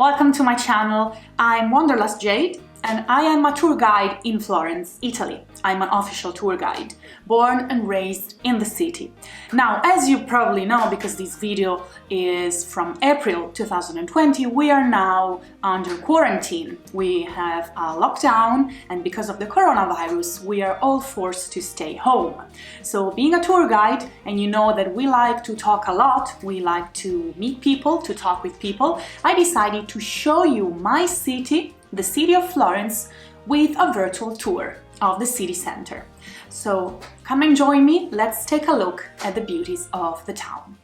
Welcome to my channel. I'm Wanderlust Jade and I am a tour guide in Florence, Italy. I'm an official tour guide, born and raised in the city. Now, as you probably know, because this video is from April 2020, we are now under quarantine. We have a lockdown and because of the coronavirus, we are all forced to stay home. So being a tour guide, and you know that we like to talk a lot, we like to meet people, to talk with people, I decided to show you my city, the city of Florence, with a virtual tour of the city center. So come and join me, let's take a look at the beauties of the town.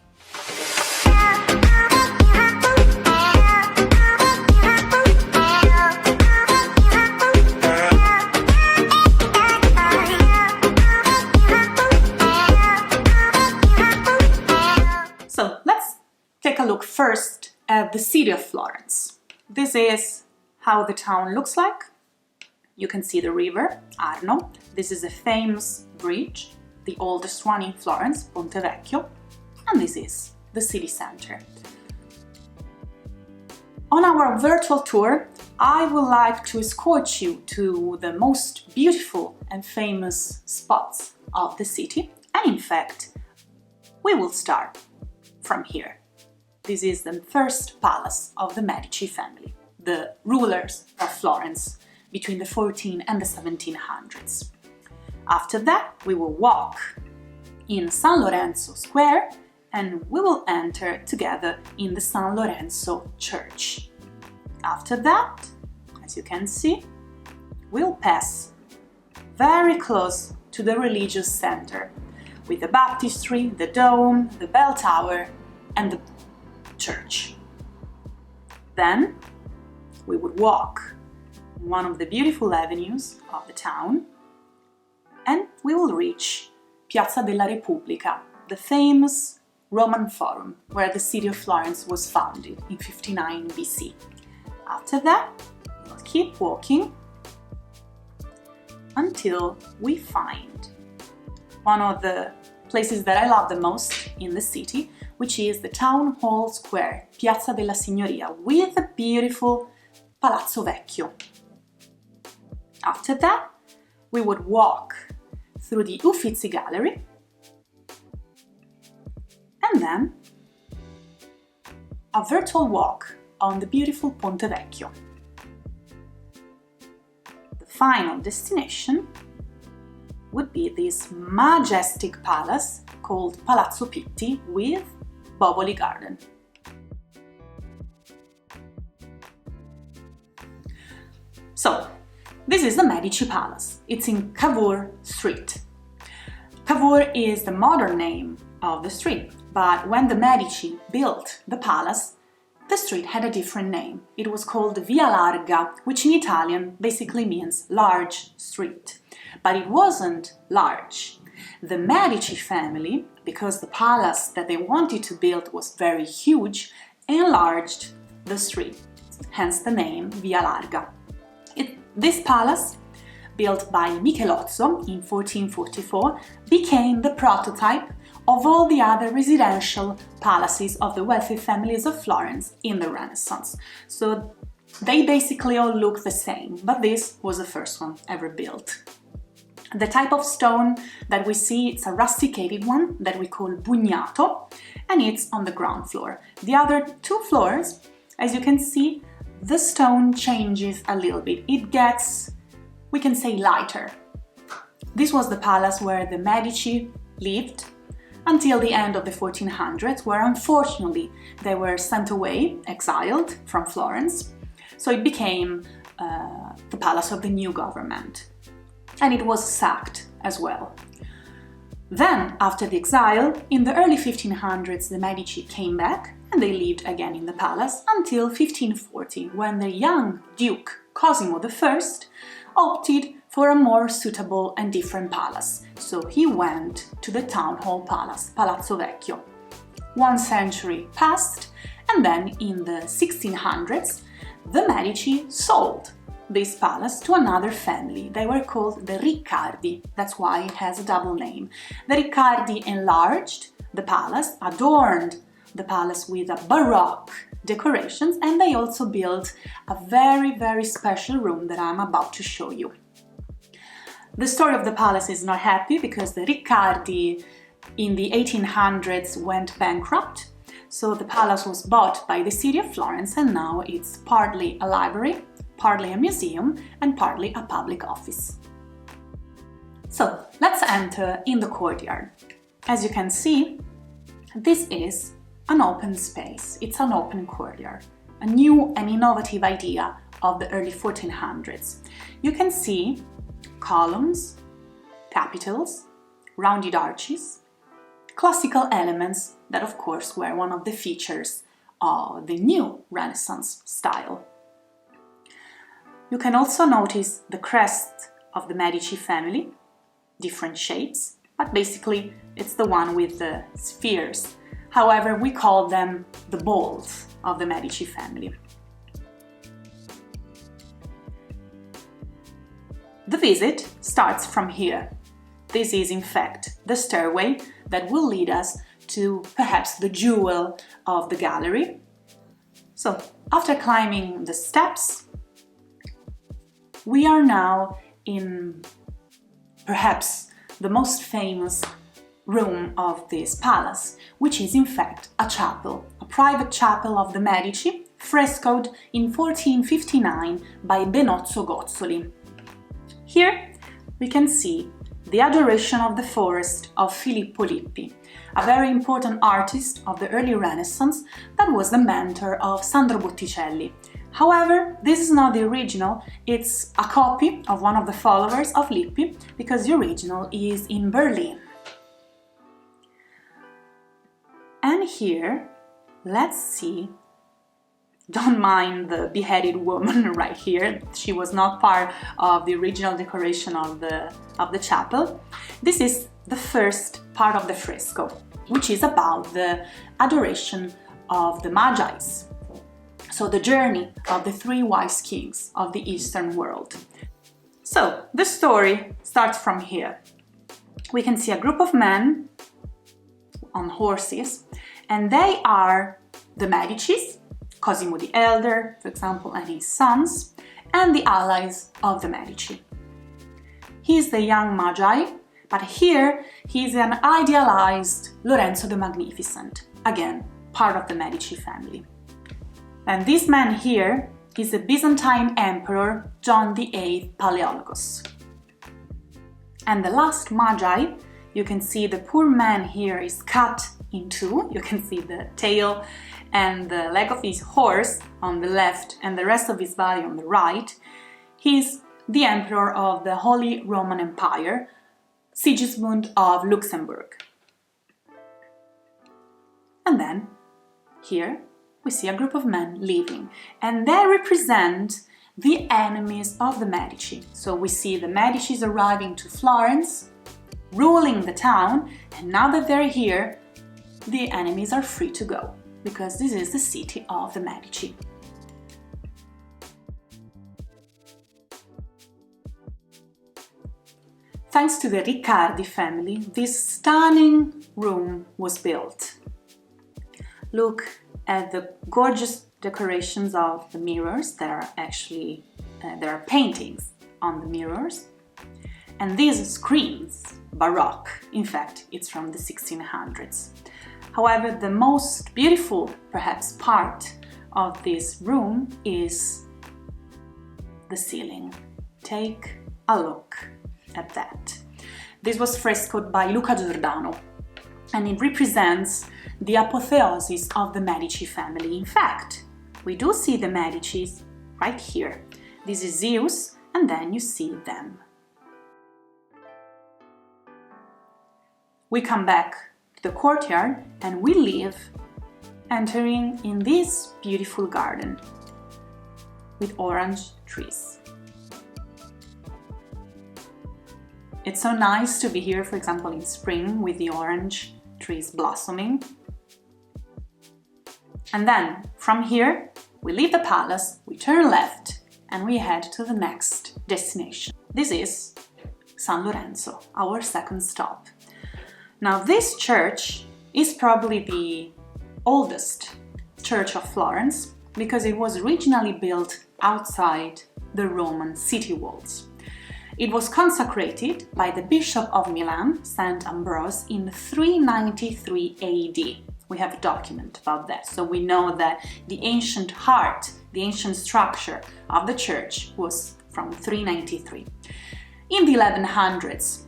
So let's take a look first at the city of Florence. This is how the town looks like. You can see the river, Arno. This is a famous bridge, the oldest one in Florence, Ponte Vecchio. And this is the city center. On our virtual tour, I would like to escort you to the most beautiful and famous spots of the city. And in fact, we will start from here. This is the first palace of the Medici family, the rulers of Florence between the 14 and the 1700s. After that, we will walk in San Lorenzo Square and we will enter together in the San Lorenzo Church. After that, as you can see, we'll pass very close to the religious center with the baptistry, the dome, the bell tower and the church. Then we would walk in one of the beautiful avenues of the town and we will reach Piazza della Repubblica, the famous Roman Forum where the city of Florence was founded in 59 BC. After that, we'll keep walking until we find one of the places that I love the most in the city, which is the Town Hall Square, Piazza della Signoria, with the beautiful Palazzo Vecchio. After that, we would walk through the Uffizi Gallery and then a virtual walk on the beautiful Ponte Vecchio. The final destination would be this majestic palace called Palazzo Pitti with Boboli Garden. So, this is the Medici Palace. It's in Cavour Street. Cavour is the modern name of the street, but when the Medici built the palace, the street had a different name. It was called Via Larga, which in Italian basically means large street. But it wasn't large. The Medici family, because the palace that they wanted to build was very huge, enlarged the street, hence the name Via Larga. This palace, built by Michelozzo in 1444, became the prototype of all the other residential palaces of the wealthy families of Florence in the Renaissance. So they basically all look the same, but this was the first one ever built. The type of stone that we see, it's a rusticated one that we call bugnato, and it's on the ground floor. The other two floors, as you can see, the stone changes a little bit. It gets, we can say, lighter. This was the palace where the Medici lived until the end of the 1400s, where unfortunately they were sent away, exiled from Florence. So it became the palace of the new government. And it was sacked as well. Then, after the exile, in the early 1500s, the Medici came back and they lived again in the palace until 1540, when the young Duke Cosimo I opted for a more suitable and different palace. So he went to the Town Hall Palace, Palazzo Vecchio. 1 century passed, and then in the 1600s, the Medici sold this palace to another family. They were called the Riccardi, that's why it has a double name. The Riccardi enlarged the palace, adorned the palace with a Baroque decorations, and they also built a very special room that I'm about to show you. The story of the palace is not happy because the Riccardi in the 1800s went bankrupt. So the palace was bought by the city of Florence, and now it's partly a library, partly a museum, and partly a public office. So let's enter in the courtyard. As you can see, this is an open space. It's an open courtyard, a new and innovative idea of the early 1400s. You can see columns, capitals, rounded arches, classical elements that of course were one of the features of the new Renaissance style. You can also notice the crest of the Medici family, different shapes, but basically it's the one with the spheres. However, we call them the balls of the Medici family. The visit starts from here. This is in fact the stairway that will lead us to perhaps the jewel of the gallery. So after climbing the steps, we are now in perhaps the most famous room of this palace, which is in fact a chapel, a private chapel of the Medici, frescoed in 1459 by Benozzo Gozzoli. Here we can see the Adoration of the Forest of Filippo Lippi, a very important artist of the early Renaissance that was the mentor of Sandro Botticelli. However, this is not the original, it's a copy of one of the followers of Lippi, because the original is in Berlin. And here, let's see, don't mind the beheaded woman right here, she was not part of the original decoration of the chapel. This is the first part of the fresco, which is about the adoration of the Magi's. So the journey of the three wise kings of the Eastern world. So the story starts from here. We can see a group of men on horses, and they are the Medicis, Cosimo the Elder, for example, and his sons, and the allies of the Medici. He is the young Magi, but here he is an idealized Lorenzo the Magnificent, again, part of the Medici family. And this man here is the Byzantine Emperor John VIII Palaeologos. And the last Magi, you can see the poor man here is cut in two. You can see the tail and the leg of his horse on the left and the rest of his body on the right. He's the Emperor of the Holy Roman Empire, Sigismund of Luxembourg. And then, here, we see a group of men leaving, and they represent the enemies of the Medici. So we see the Medicis arriving to Florence, ruling the town, and now that they're here, the enemies are free to go, because this is the city of the Medici. Thanks to the Riccardi family, this stunning room was built. Look at the gorgeous decorations of the mirrors. There are paintings on the mirrors. And these screens, Baroque, in fact, it's from the 1600s. However, the most beautiful, perhaps, part of this room is the ceiling. Take a look at that. This was frescoed by Luca Giordano, and it represents the apotheosis of the Medici family. In fact, we do see the Medicis right here. This is Zeus, and then you see them. We come back to the courtyard and we leave, entering in this beautiful garden with orange trees. It's so nice to be here, for example, in spring with the orange trees blossoming. And then from here, we leave the palace, we turn left, and we head to the next destination. This is San Lorenzo, our second stop. Now, this church is probably the oldest Church of Florence because it was originally built outside the Roman city walls. It was consecrated by the Bishop of Milan, Saint Ambrose, in 393 AD. We have a document about that, so we know that the ancient heart, the ancient structure of the church was from 393. In the 1100s,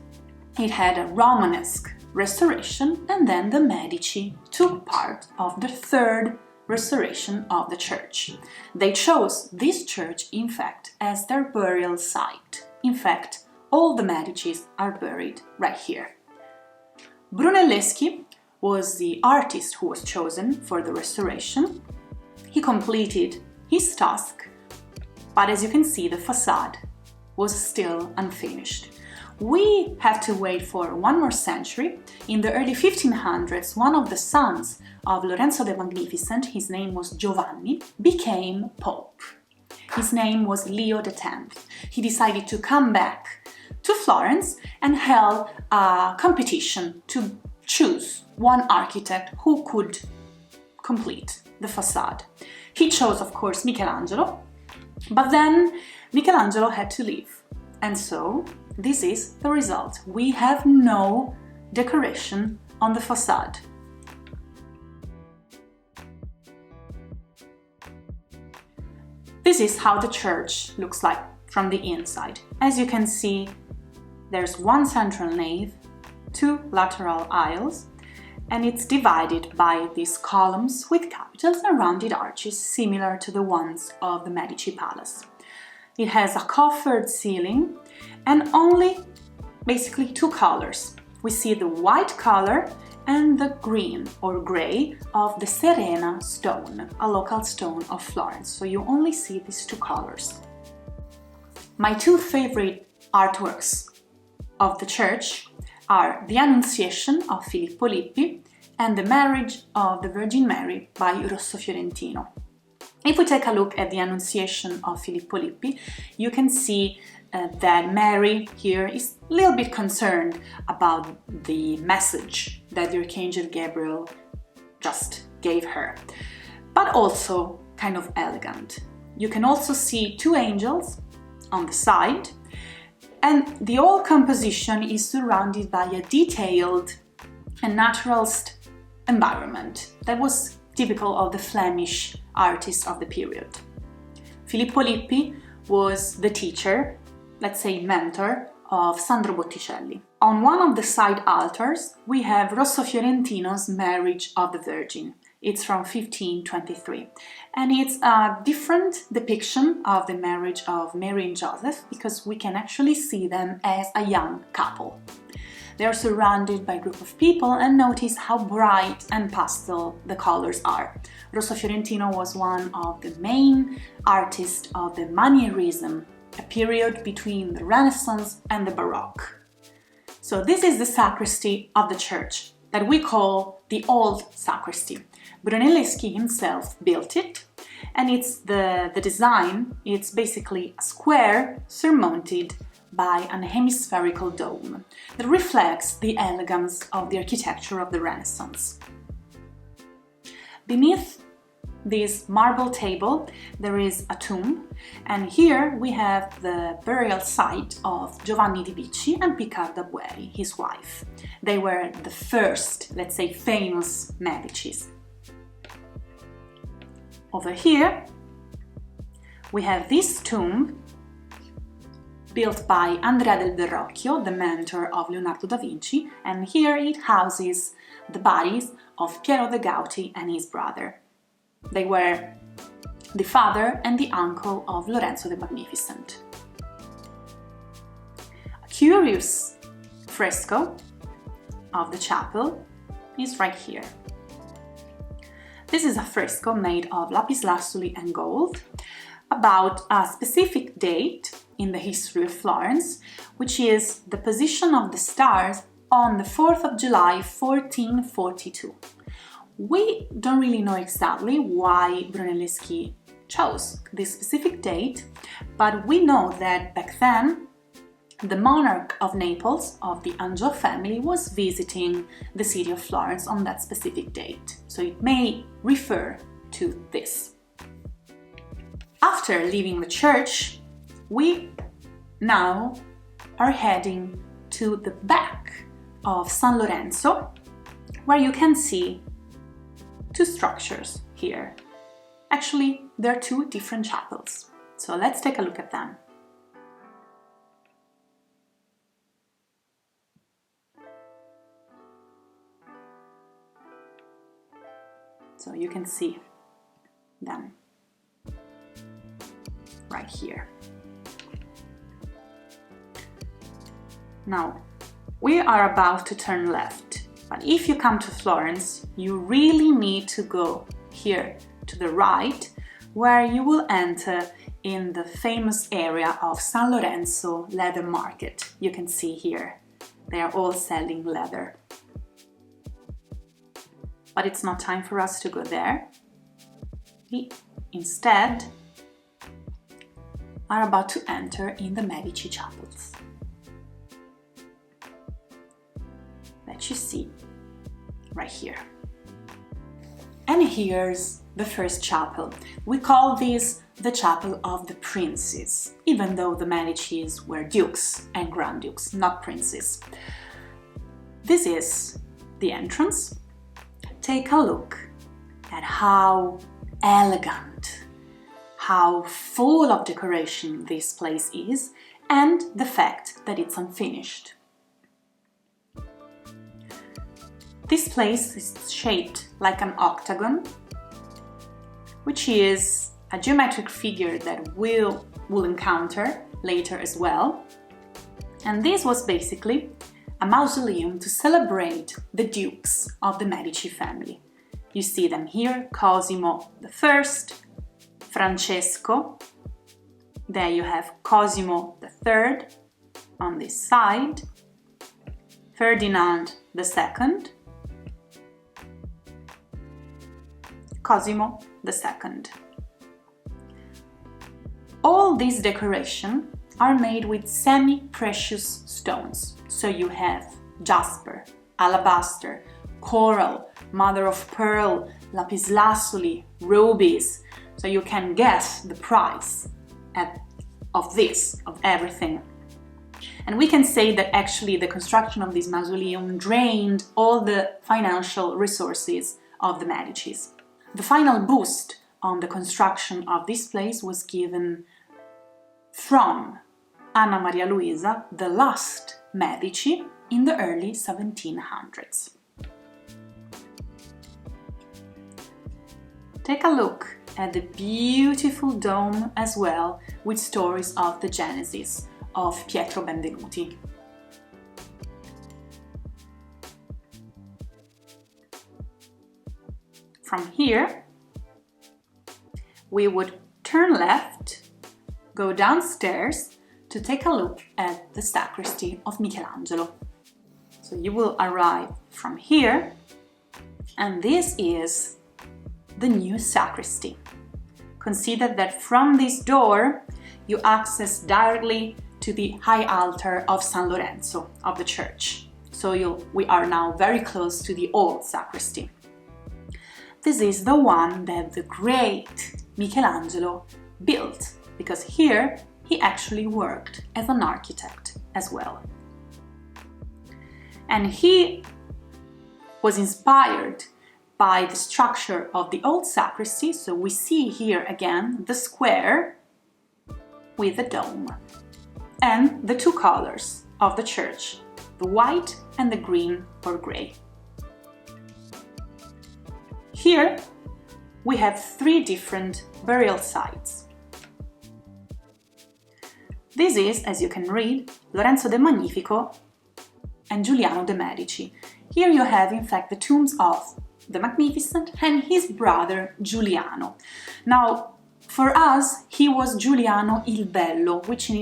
it had a Romanesque restoration, and then the Medici took part of the third restoration of the church. They chose this church, in fact, as their burial site. In fact, all the Medicis are buried right here. Brunelleschi was the artist who was chosen for the restoration. He completed his task, but as you can see, the facade was still unfinished. We have to wait for one more century. In the early 1500s, one of the sons of Lorenzo the Magnificent, his name was Giovanni, became Pope. His name was Leo X. He decided to come back to Florence and held a competition to choose one architect who could complete the facade. He chose, of course, Michelangelo, but then Michelangelo had to leave. And so this is the result. We have no decoration on the facade. This is how the church looks like from the inside. As you can see, there's one central nave, two lateral aisles, and it's divided by these columns with capitals and rounded arches similar to the ones of the Medici Palace. It has a coffered ceiling and only basically two colors. We see the white color and the green or grey of the Serena stone, a local stone of Florence. So you only see these two colors. My two favorite artworks of the church are the Annunciation of Filippo Lippi and the Marriage of the Virgin Mary by Rosso Fiorentino. If we take a look at the Annunciation of Filippo Lippi, you can see that Mary here is a little bit concerned about the message that the Archangel Gabriel just gave her, but also kind of elegant. You can also see two angels on the side, and the whole composition is surrounded by a detailed and naturalist environment that was typical of the Flemish artists of the period. Filippo Lippi was the teacher, let's say mentor, of Sandro Botticelli. On one of the side altars, we have Rosso Fiorentino's Marriage of the Virgin. It's from 1523, and it's a different depiction of the marriage of Mary and Joseph because we can actually see them as a young couple. They are surrounded by a group of people, and notice how bright and pastel the colors are. Rosso Fiorentino was one of the main artists of the Manierism, a period between the Renaissance and the Baroque. So this is the sacristy of the church that we call the Old Sacristy. Brunelleschi himself built it, and it's the design, it's basically a square surmounted by an hemispherical dome that reflects the elegance of the architecture of the Renaissance. Beneath this marble table there is a tomb, and here we have the burial site of Giovanni di Bicci and Piccarda Bueri, his wife. They were the first, let's say, famous Medicis. Over here we have this tomb built by Andrea del Verrocchio, the mentor of Leonardo da Vinci, and here it houses the bodies of Piero de' Gauti and his brother. They were the father and the uncle of Lorenzo the Magnificent. A curious fresco of the chapel is right here. This is a fresco made of lapis lazuli and gold about a specific date in the history of Florence, which is the position of the stars on the 4th of July 1442. We don't really know exactly why Brunelleschi chose this specific date, but we know that back then the monarch of Naples, of the Anjou family, was visiting the city of Florence on that specific date. So it may refer to this. After leaving the church, we now are heading to the back of San Lorenzo, where you can see two structures here. Actually, there are two different chapels. So let's take a look at them. So you can see them right here. Now, we are about to turn left, but if you come to Florence, you really need to go here to the right, where you will enter in the famous area of San Lorenzo leather market. You can see here, they are all selling leather. But it's not time for us to go there. We instead are about to enter in the Medici chapels, that you see right here. And here's the first chapel. We call this the Chapel of the Princes, even though the Medicis were dukes and grand dukes, not princes. This is the entrance. Take a look at how elegant, how full of decoration this place is, and the fact that it's unfinished. This place is shaped like an octagon, which is a geometric figure that we'll encounter later as well. And this was basically a mausoleum to celebrate the dukes of the Medici family. You see them here: Cosimo I, Francesco, there you have Cosimo III on this side, Ferdinand II, Cosimo II. All these decorations are made with semi-precious stones. So you have jasper, alabaster, coral, mother of pearl, lapislazuli, rubies. So you can guess the price of everything. And we can say that actually the construction of this mausoleum drained all the financial resources of the Medicis. The final boost on the construction of this place was given from Anna Maria Luisa, the last Medici, in the early 1700s. Take a look at the beautiful dome as well, with stories of the genesis of Pietro Benvenuti. From here, we would turn left, go downstairs to take a look at the sacristy of Michelangelo. So you will arrive from here, and this is the new sacristy. Consider that from this door you access directly to the high altar of San Lorenzo of the church. So we are now very close to the old sacristy. This is the one that the great Michelangelo built, because here he actually worked as an architect as well. And he was inspired by the structure of the old sacristy, so we see here again the square with the dome and the two colors of the church, the white and the green or gray. Here we have three different burial sites. This is, as you can read, Lorenzo the Magnifico and Giuliano de' Medici. Here you have, in fact, the tombs of the Magnificent and his brother Giuliano. Now, for us, he was Giuliano il Bello, which in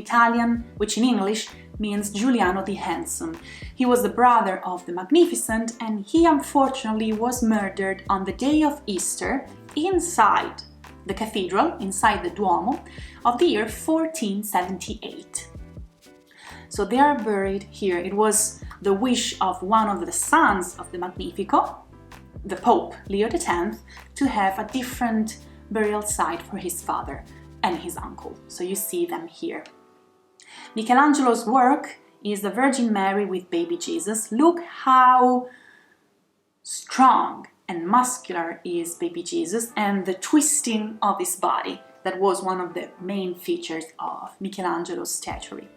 English means Giuliano the Handsome. He was the brother of the Magnificent, and he unfortunately was murdered on the day of Easter inside the cathedral, inside the Duomo, of the year 1478. So they are buried here. It was the wish of one of the sons of the Magnifico, the Pope, Leo X, to have a different burial site for his father and his uncle. So you see them here. Michelangelo's work is the Virgin Mary with baby Jesus. Look how strong and muscular is baby Jesus, and the twisting of his body. That was one of the main features of Michelangelo's statuary.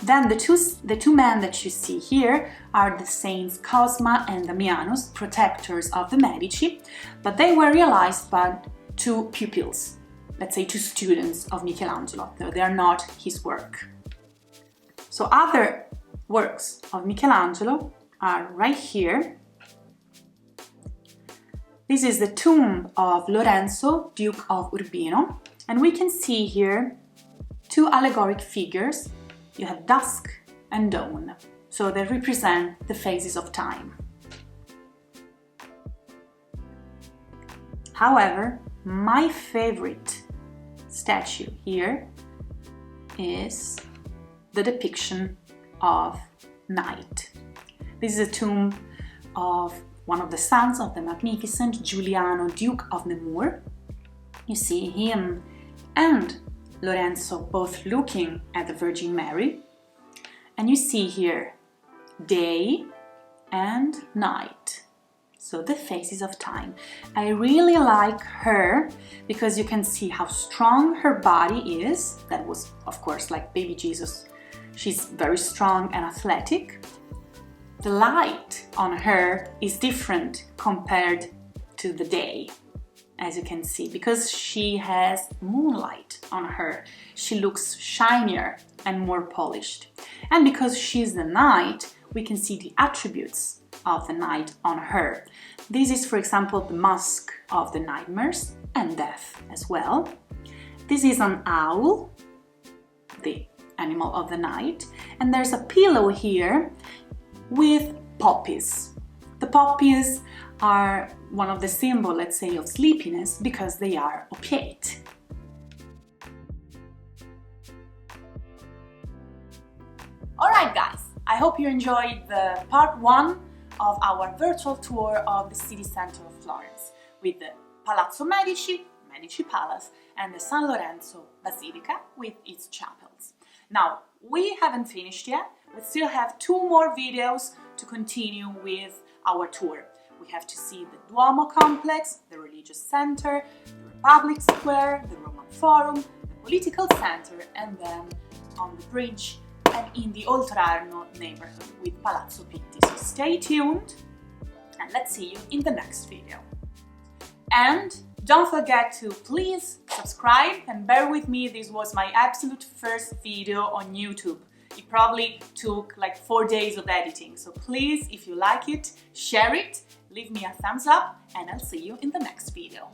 Then the two men that you see here are the saints Cosma and Damianus, protectors of the Medici, but they were realized by two pupils, let's say two students of Michelangelo, though they are not his work. So other works of Michelangelo are right here. This is the tomb of Lorenzo, Duke of Urbino, and we can see here two allegoric figures. You have dusk and dawn, so they represent the phases of time. However, my favorite statue here is the depiction of night. This is a tomb of one of the sons of the Magnificent, Giuliano, Duke of Nemours. You see him and Lorenzo both looking at the Virgin Mary. And you see here day and night. So the phases of time. I really like her because you can see how strong her body is. That was, of course, like baby Jesus. She's very strong and athletic. The light on her is different compared to the day, as you can see, because she has moonlight on her. She looks shinier and more polished. And because she's the night, we can see the attributes of the night on her. This is, for example, the mask of the nightmares and death as well. This is an owl, the animal of the night, and there's a pillow here with poppies. The poppies are one of the symbols, let's say, of sleepiness because they are opiate. Alright guys, I hope you enjoyed the part 1 of our virtual tour of the city center of Florence with the Palazzo Medici, Medici Palace, and the San Lorenzo Basilica with its chapels. Now, we haven't finished yet. We still have 2 more videos to continue with our tour. We have to see the Duomo complex, the religious center, the Republic Square, the Roman Forum, the political center, and then on the bridge and in the Oltrarno neighborhood with Palazzo Pitti. So stay tuned and let's see you in the next video. And don't forget to please subscribe and bear with me, this was my absolute first video on YouTube. It probably took like 4 days of editing, so please, if you like it, share it, leave me a thumbs up, and I'll see you in the next video.